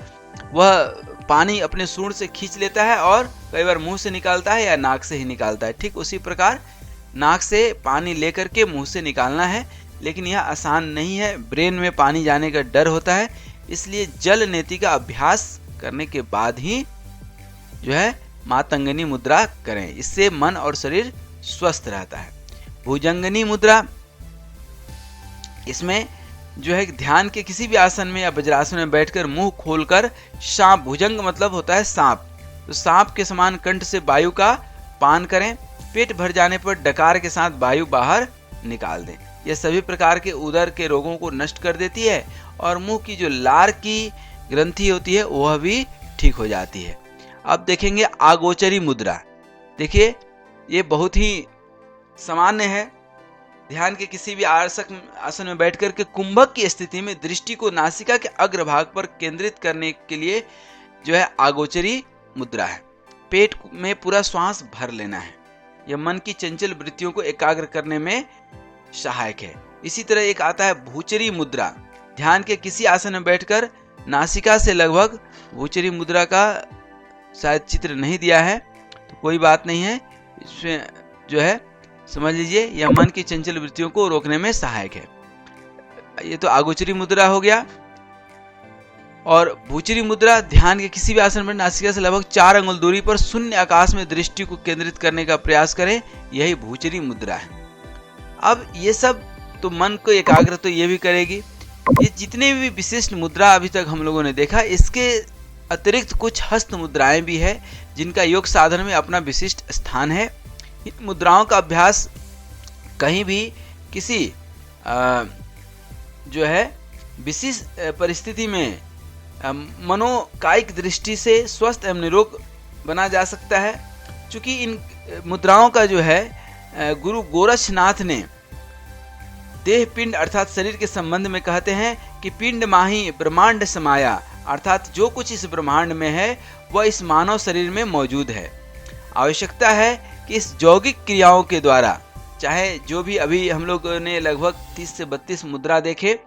Speaker 1: वह पानी अपने सूंड से खींच लेता है और कई बार मुंह से निकालता है या नाक से ही निकालता है। ठीक उसी प्रकार नाक से पानी लेकर के मुंह से निकालना है, लेकिन यह आसान नहीं है। ब्रेन में पानी जाने का डर होता है, इसलिए जल नीति का अभ्यास करने के बाद ही जो है मातंगनी मुद्रा करें। इससे मन और शरीर स्वस्थ रहता है। भुजंगनी मुद्रा, इसमें जो है ध्यान के किसी भी आसन में या वज्रासन में बैठकर मुंह खोलकर सांप, भुजंग मतलब होता है सांप, तो सांप के समान कंठ से वायु का पान करें। पेट भर जाने पर डकार के साथ वायु बाहर निकाल दें। यह सभी प्रकार के उदर के रोगों को नष्ट कर देती है और मुंह की जो लार की ग्रंथि होती है वह भी ठीक हो जाती है। अब देखेंगे आगोचरी मुद्रा। देखिए ये बहुत ही सामान्य है। ध्यान के किसी भी आसन में बैठकर के कुंभक की स्थिति में दृष्टि को नासिका के अग्रभाग पर केंद्रित करने के लिए जो है आगोचरी मुद्रा है। पेट में पूरा श्वास भर लेना है। यह मन की चंचल वृत्तियों को एकाग्र करने में सहायक है। इसी तरह एक आता है भूचरी मुद्रा। ध्यान के किसी आसन में बैठकर नासिका से लगभग, भूचरी मुद्रा का शायद चित्र नहीं दिया है तो कोई बात नहीं है, इसमें जो है समझ लीजिए यह मन की चंचल वृत्तियों को रोकने में सहायक है। ये तो आगोचरी मुद्रा हो गया। और भूचरी मुद्रा, ध्यान के किसी भी आसन में नासिका से लगभग 4 अंगुल दूरी पर शून्य आकाश में दृष्टि को केंद्रित करने का प्रयास करें, यही भूचरी मुद्रा है। अब ये सब तो मन को एकाग्र तो ये भी करेगी। ये जितने भी विशिष्ट मुद्रा अभी तक हम लोगों ने देखा, इसके अतिरिक्त कुछ हस्त मुद्राएं भी है जिनका योग साधन में अपना विशिष्ट स्थान है। इन मुद्राओं का अभ्यास कहीं भी किसी जो है विशेष परिस्थिति में मनोकायिक दृष्टि से स्वस्थ एवं निरोग बना जा सकता है। चूंकि इन मुद्राओं का जो है गुरु गोरक्षनाथ ने देह पिंड अर्थात शरीर के संबंध में कहते हैं कि पिंड माही ब्रह्मांड समाया, अर्थात जो कुछ इस ब्रह्मांड में है वह इस मानव शरीर में मौजूद है। आवश्यकता है कि इस यौगिक क्रियाओं के द्वारा, चाहे जो भी अभी हम लोग ने लगभग 30 से 32 मुद्रा देखे,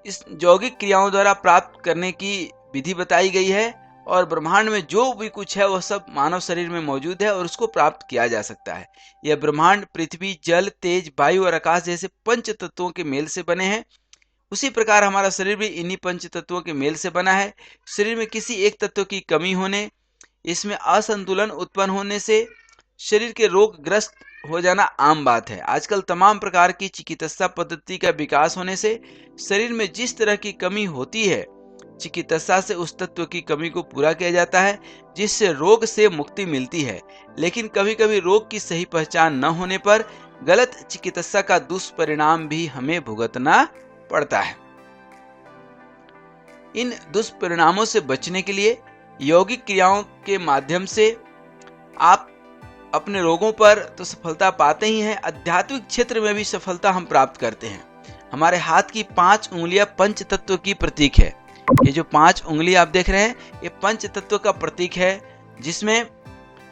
Speaker 1: इस यौगिक क्रियाओं द्वारा प्राप्त करने की विधि बताई गई है और ब्रह्मांड में जो भी कुछ है वह सब मानव शरीर में मौजूद है और उसको प्राप्त किया जा सकता है। यह ब्रह्मांड पृथ्वी, जल, तेज, वायु और आकाश जैसे पंच तत्वों के मेल से बने हैं। उसी प्रकार हमारा शरीर भी इन्हीं पंच तत्वों के मेल से बना है। शरीर में किसी एक तत्व की कमी होने, इसमें असंतुलन उत्पन्न होने से शरीर के रोगग्रस्त हो जाना आम बात है। आजकल तमाम प्रकार की चिकित्सा पद्धति का विकास होने से शरीर में जिस तरह की कमी होती है, चिकित्सा से उस तत्व की कमी को पूरा किया जाता है, जिससे रोग से मुक्ति मिलती है। लेकिन कभी कभी रोग की सही पहचान न होने पर गलत चिकित्सा का दुष्परिणाम भी हमें भुगतना पड़ता है। इन दुष्परिणामों से बचने के लिए यौगिक क्रियाओं के माध्यम से आप अपने रोगों पर तो सफलता पाते ही हैं, आध्यात्मिक क्षेत्र में भी सफलता हम प्राप्त करते हैं। हमारे हाथ की 5 उंगलियां पंच तत्व की प्रतीक है। ये जो 5 उंगली आप देख रहे हैं, ये पंच तत्व का प्रतीक है, जिसमें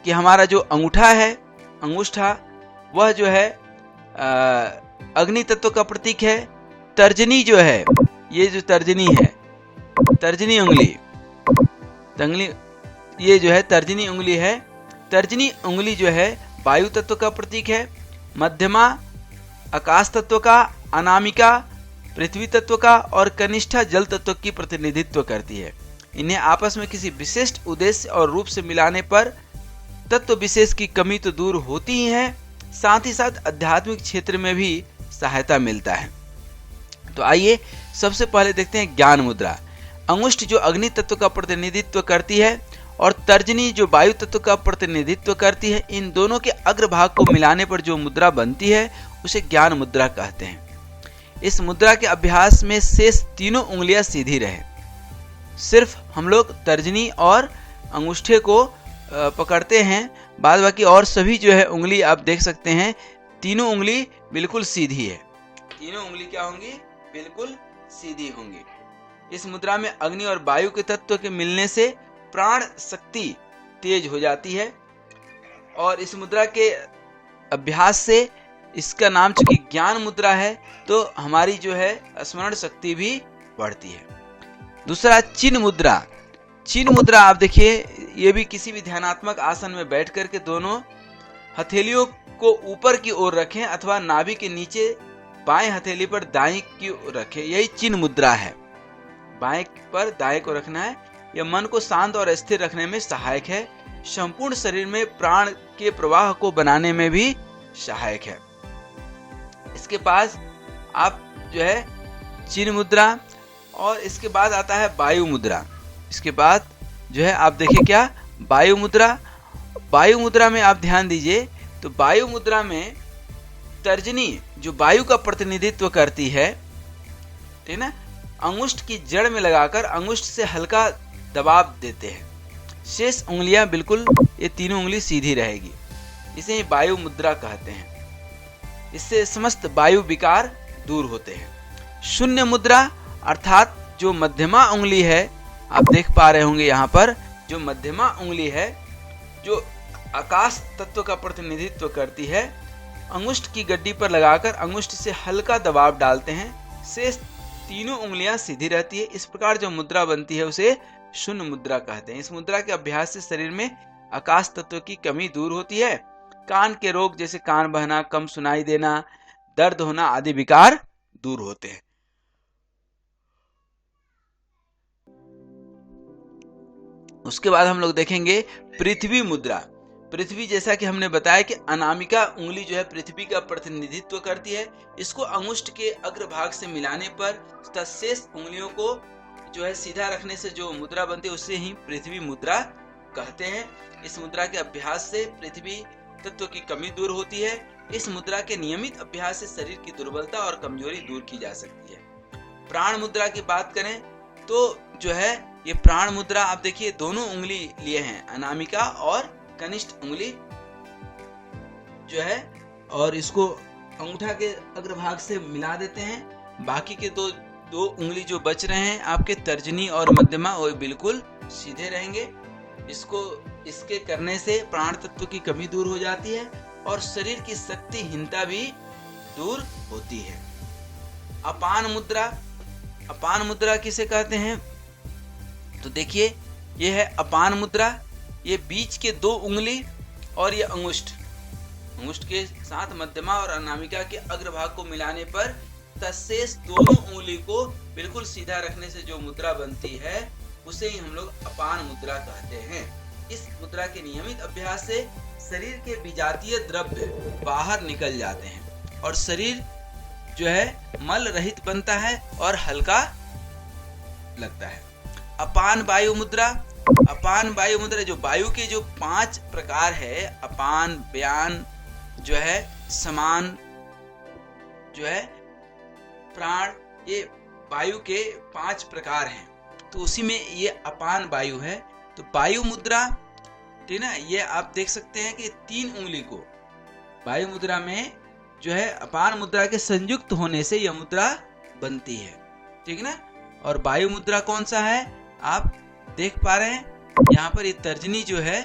Speaker 1: कि हमारा जो अंगूठा है, अंगुष्ठा, वह जो है अग्नि तत्व का प्रतीक है। तर्जनी जो है, ये जो तर्जनी है, तर्जनी उंगली, ये जो है तर्जनी उंगली है। तर्जनी उंगली जो है वायु तत्व का प्रतीक है। मध्यमा आकाश तत्व का, अनामिका पृथ्वी तत्व का और कनिष्ठा जल तत्व की प्रतिनिधित्व करती है। इन्हें आपस में किसी विशिष्ट उद्देश्य और रूप से मिलाने पर तत्व विशेष की कमी तो दूर होती ही है, साथ ही साथ आध्यात्मिक क्षेत्र में भी सहायता मिलता है। तो आइए सबसे पहले देखते हैं ज्ञान मुद्रा। अंगुष्ठ जो अग्नि तत्व का प्रतिनिधित्व करती है और तर्जनी जो वायु तत्व का प्रतिनिधित्व करती है, इन दोनों के अग्रभाग को मिलाने पर जो मुद्रा बनती है उसे ज्ञान मुद्रा कहते हैं। इस मुद्रा के अभ्यास में शेष तीनों उंगलियां सीधी रहे। सिर्फ हम लोग तर्जनी और अंगूठे को पकड़ते हैं, बाद बाकी और सभी जो है उंगली आप देख सकते हैं, तीनों उंगली बिल्कुल सीधी है। तीनों उंगली क्या होंगी? बिल्कुल सीधी होंगी। इस मुद्रा में अग्नि और वायु के तत्व के मिलने से प्राण शक्ति तेज हो जाती है और इस मुद्रा के अभ्यास से, इसका नाम चूंकि ज्ञान मुद्रा है, तो हमारी जो है स्मरण शक्ति भी बढ़ती है। दूसरा चिन्ह मुद्रा। चिन्ह मुद्रा आप देखिए, ये भी किसी भी ध्यानात्मक आसन में बैठ करके दोनों हथेलियों को ऊपर की ओर रखें अथवा नाभि के नीचे बाएं हथेली पर दाएं की ओर रखें, यही चिन्ह मुद्रा है। बाएं पर दाएं को रखना है। यह मन को शांत और स्थिर रखने में सहायक है। संपूर्ण शरीर में प्राण के प्रवाह को बनाने में भी सहायक है। इसके पास आप जो है चिन्ह मुद्रा, और इसके बाद आता है वायु मुद्रा। इसके बाद जो है आप देखिए क्या, वायु मुद्रा। वायु मुद्रा में आप ध्यान दीजिए, तो वायु मुद्रा में तर्जनी जो वायु का प्रतिनिधित्व करती है, ठीक ना, अंगुष्ठ की जड़ में लगाकर अंगुष्ठ से हल्का दबाव देते हैं। शेष उंगलियां बिल्कुल, ये तीनों उंगली सीधी रहेगी। इसे वायु मुद्रा कहते हैं। इससे समस्त वायु विकार दूर होते हैं। शून्य मुद्रा अर्थात जो मध्यमा उंगली है, आप देख पा रहे होंगे यहाँ पर, जो मध्यमा उंगली है जो आकाश तत्व का प्रतिनिधित्व करती है, अंगुष्ठ की गड्डी पर लगाकर अंगुष्ठ से हल्का दबाव डालते हैं। शेष तीनों उंगलियां सीधी रहती है। इस प्रकार जो मुद्रा बनती है उसे शून्य मुद्रा कहते हैं। इस मुद्रा के अभ्यास से शरीर में आकाश तत्व की कमी दूर होती है। कान के रोग जैसे कान बहना, कम सुनाई देना, दर्द होना आदि विकार दूर होते हैं। उसके बाद हम लोग देखेंगे पृथ्वी मुद्रा। पृथ्वी, जैसा कि हमने बताया कि अनामिका उंगली जो है पृथ्वी का प्रतिनिधित्व करती है। इसको अंगुष्ठ के अग्रभाग से मिलाने पर शेष उंगलियों को जो है सीधा रखने से जो मुद्रा बनती है उसे ही पृथ्वी मुद्रा कहते हैं। इस मुद्रा के अभ्यास से पृथ्वी तत्व की कमी दूर होती है। इस मुद्रा के नियमित अभ्यास से शरीर की दुर्बलता और कमजोरी दूर की जा सकती है। प्राण मुद्रा की बात करें तो जो है ये प्राण मुद्रा आप देखिए दोनों उंगली लिए हैं, अनामिका और कनिष्ठ उंगली जो है, और इसको अंगूठा के अग्रभाग से मिला देते हैं। बाकी के दो उंगली जो बच रहे हैं आपके तर्जनी और मध्यमा, वो बिल्कुल सीधे रहेंगे। इसके करने से प्राण तत्व की कमी दूर हो जाती है और शरीर की शक्तिहीनता भी दूर होती है। अपान मुद्रा, अपान मुद्रा किसे कहते हैं? तो देखिए ये है अपान मुद्रा। ये बीच के दो उंगली और ये अंगुष्ठ के साथ मध्यमा और अनामिका के अग्रभाग को मिलाने पर तत्शेष दोनों उंगली को बिल्कुल सीधा रखने से जो मुद्रा बनती है उसे ही हम लोग अपान मुद्रा कहते हैं। इस मुद्रा के नियमित अभ्यास से शरीर के विजातीय द्रव्य बाहर निकल जाते हैं और शरीर जो है मल रहित बनता है और हल्का लगता है। अपान वायु मुद्रा, अपान वायु मुद्रा जो वायु के जो 5 प्रकार है, अपान, व्यान जो है, समान जो है, प्राण, ये वायु के 5 प्रकार हैं। तो उसी में ये अपान वायु है। तो वायु मुद्रा, ठीक ना, ये आप देख सकते हैं कि 3 उंगली को वायु मुद्रा में जो है अपान मुद्रा के संयुक्त होने से यह मुद्रा बनती है, ठीक ना। और वायु मुद्रा कौन सा है आप देख पा रहे हैं यहाँ पर, ये तर्जनी जो है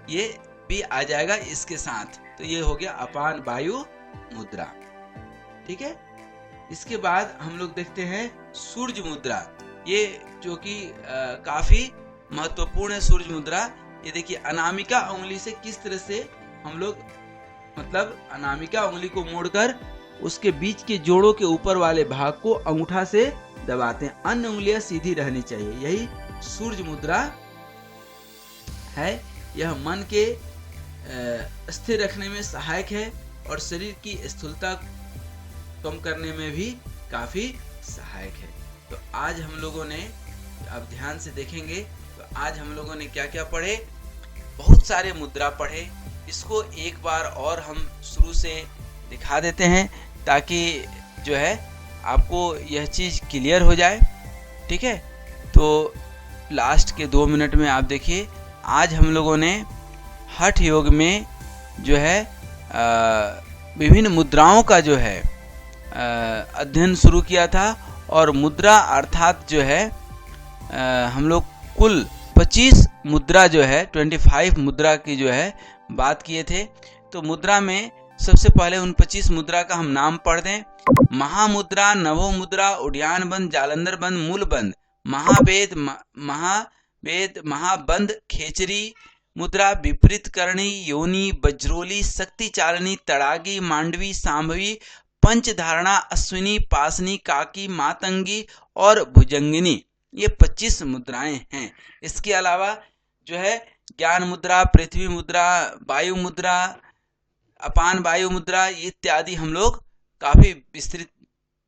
Speaker 1: ये भी आ जाएगा इसके साथ। तो ये हो गया अपान वायु मुद्रा, ठीक है। इसके बाद हम लोग देखते हैं सूर्य मुद्रा, ये जो कि काफी महत्वपूर्ण है सूर्य मुद्रा। ये देखिए अनामिका उंगली से किस तरह से हम लोग मतलब अनामिका उंगली को मोड़कर उसके बीच के जोड़ों के ऊपर वाले भाग को अंगूठा से दबाते हैं, अन्य उंगलियां सीधी रहनी चाहिए। यही सूर्य मुद्रा है। यह मन के स्थिर रखने में सहायक है और शरीर की स्थूलता कम करने में भी काफी सहायक है। तो आज हम लोगों ने, आप ध्यान से देखेंगे तो आज हम लोगों ने क्या क्या पढ़े, बहुत सारे मुद्रा पढ़े। इसको एक बार और हम शुरू से दिखा देते हैं ताकि जो है आपको यह चीज़ क्लियर हो जाए, ठीक है। तो लास्ट के 2 मिनट में आप देखिए, आज हम लोगों ने हठ योग में जो है विभिन्न मुद्राओं का जो है अध्ययन शुरू किया था और मुद्रा अर्थात जो है हम लोग कुल 25 मुद्रा जो है 25 मुद्रा की जो है बात किए थे। तो मुद्रा में सबसे पहले उन 25 मुद्रा का हम नाम पढ़ दें। महामुद्रा, नवो मुद्रा, उड्यान बंद, जालंधर बंद, मूल बंद, महावेद, महाबंद, खेचरी मुद्रा, विपरीत करणी, योनी, वज्रोली, शक्ति चालनी, तड़ागी, मांडवी, सांभवी, पंचधारणा, अश्विनी, पासनी, काकी, मातंगी और भुजंगिनी। ये 25 मुद्राएं हैं। इसके अलावा जो है ज्ञान मुद्रा, पृथ्वी मुद्रा, वायु मुद्रा, अपान वायु मुद्रा इत्यादि हम लोग काफी विस्तृत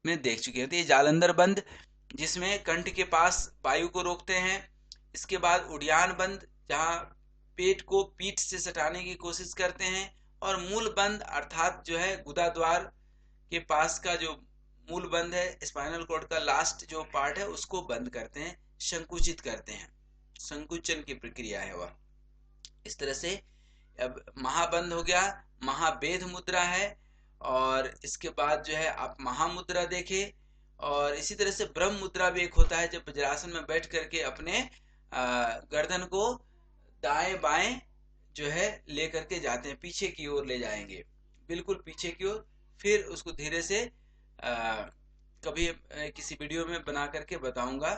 Speaker 1: में देख चुके हैं। तो ये जालंधर बंद जिसमें कंठ के पास वायु को रोकते हैं। इसके बाद उड्यान बंद जहाँ पेट को पीठ से सटाने की कोशिश करते हैं, और मूल बंद अर्थात जो है गुदा द्वार के पास का जो मूल बंद है, स्पाइनल कॉर्ड का लास्ट जो पार्ट है उसको बंद करते हैं, संकुचित करते हैं, संकुचन की प्रक्रिया है वह। इस तरह से अब महाबंद हो गया, महावेद मुद्रा है, और इसके बाद जो है आप महामुद्रा देखें। और इसी तरह से ब्रह्म मुद्रा भी एक होता है, जब वज्रासन में बैठ करके अपने गर्दन को दाएं बाएं जो है ले करके जाते हैं, पीछे की ओर ले जाएंगे, बिल्कुल पीछे की ओर। फिर उसको धीरे से कभी किसी वीडियो में बना करके बताऊंगा,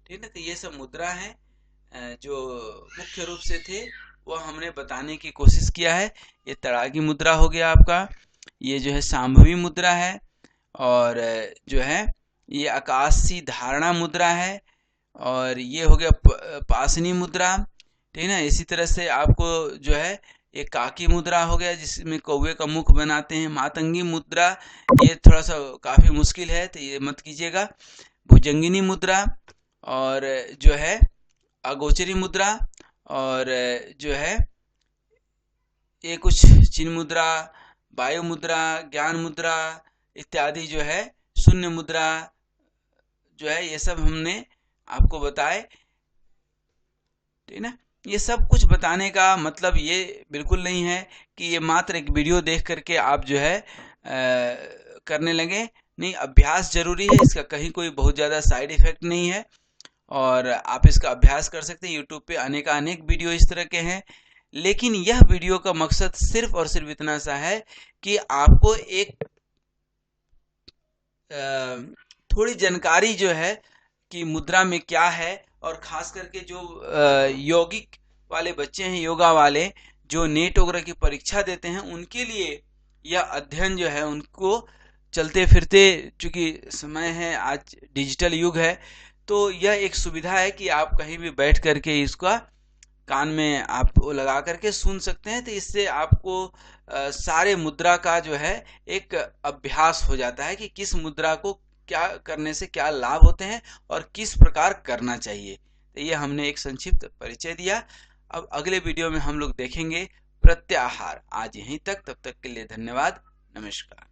Speaker 1: ठीक है। तो ये सब मुद्रा हैं जो मुख्य रूप से थे वो हमने बताने की कोशिश किया है। ये तड़ागी मुद्रा हो गया आपका, ये जो है सांभवी मुद्रा है, और जो है ये आकाशी धारणा मुद्रा है, और ये हो गया पासनी मुद्रा, ठीक है ना। इसी तरह से आपको जो है एक काकी मुद्रा हो गया जिसमें कौवे का मुख बनाते हैं। मातंगी मुद्रा ये थोड़ा सा काफी मुश्किल है तो ये मत कीजिएगा। भुजंगिनी मुद्रा, और जो है अगोचरी मुद्रा, और जो है ये कुछ चिन्ह मुद्रा, वायु मुद्रा, ज्ञान मुद्रा इत्यादि जो है, शून्य मुद्रा जो है ये सब हमने आपको बताए, ठीक ना। ये सब कुछ बताने का मतलब ये बिल्कुल नहीं है कि ये मात्र एक वीडियो देख करके आप जो है करने लगे। नहीं, अभ्यास जरूरी है, इसका कहीं कोई बहुत ज़्यादा साइड इफेक्ट नहीं है और आप इसका अभ्यास कर सकते हैं। यूट्यूब पे अनेक वीडियो इस तरह के हैं, लेकिन यह वीडियो का मकसद सिर्फ और सिर्फ इतना सा है कि आपको एक थोड़ी जानकारी जो है कि मुद्रा में क्या है, और खास करके जो यौगिक वाले बच्चे हैं, योगा वाले जो नेट वगैरह की परीक्षा देते हैं, उनके लिए यह अध्ययन जो है, उनको चलते फिरते, चूंकि समय है आज डिजिटल युग है, तो यह एक सुविधा है कि आप कहीं भी बैठ करके इसका कान में आप लगा करके सुन सकते हैं। तो इससे आपको सारे मुद्रा का जो है एक अभ्यास हो जाता है कि किस मुद्रा को क्या करने से क्या लाभ होते हैं और किस प्रकार करना चाहिए। तो ये हमने एक संक्षिप्त परिचय दिया। अब अगले वीडियो में हम लोग देखेंगे प्रत्याहार। आज यहीं तक, तब तक के लिए धन्यवाद, नमस्कार।